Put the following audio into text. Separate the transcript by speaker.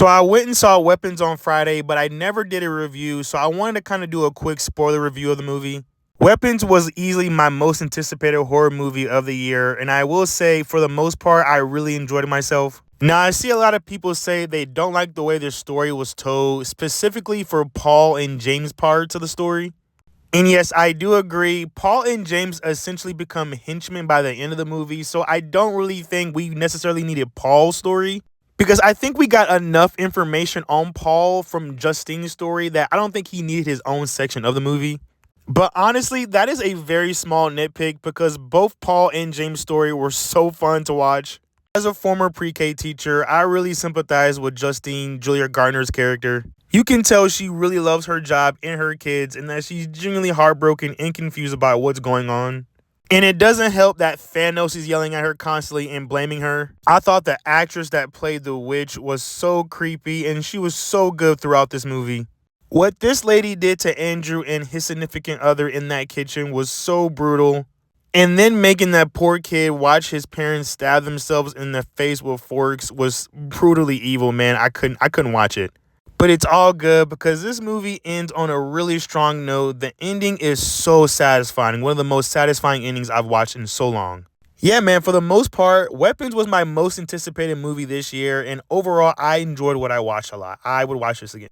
Speaker 1: So I went and saw Weapons on Friday, but I never did a review, so I wanted to kind of do a quick spoiler review of the movie. Weapons was easily my most anticipated horror movie of the year, and I will say, for the most part, I really enjoyed myself. Now, I see a lot of people say they don't like the way their story was told, specifically for Paul and James' parts of the story. And yes, I do agree. Paul and James essentially become henchmen by the end of the movie, so I don't really think we necessarily needed Paul's story. Because I think we got enough information on Paul from Justine's story that I don't think he needed his own section of the movie. But honestly, that is a very small nitpick because both Paul and James' story were so fun to watch. As a former pre-K teacher, I really sympathize with Justine, Julia Gardner's character. You can tell she really loves her job and her kids and that she's genuinely heartbroken and confused about what's going on. And it doesn't help that Thanos is yelling at her constantly and blaming her. I thought the actress that played the witch was so creepy and she was so good throughout this movie. What this lady did to Andrew and his significant other in that kitchen was so brutal. And then making that poor kid watch his parents stab themselves in the face with forks was brutally evil, man. I couldn't watch it. But it's all good because this movie ends on a really strong note. The ending is so satisfying. One of the most satisfying endings I've watched in so long. Yeah, man, for the most part, Weapons was my most anticipated movie this year. And overall, I enjoyed what I watched a lot. I would watch this again.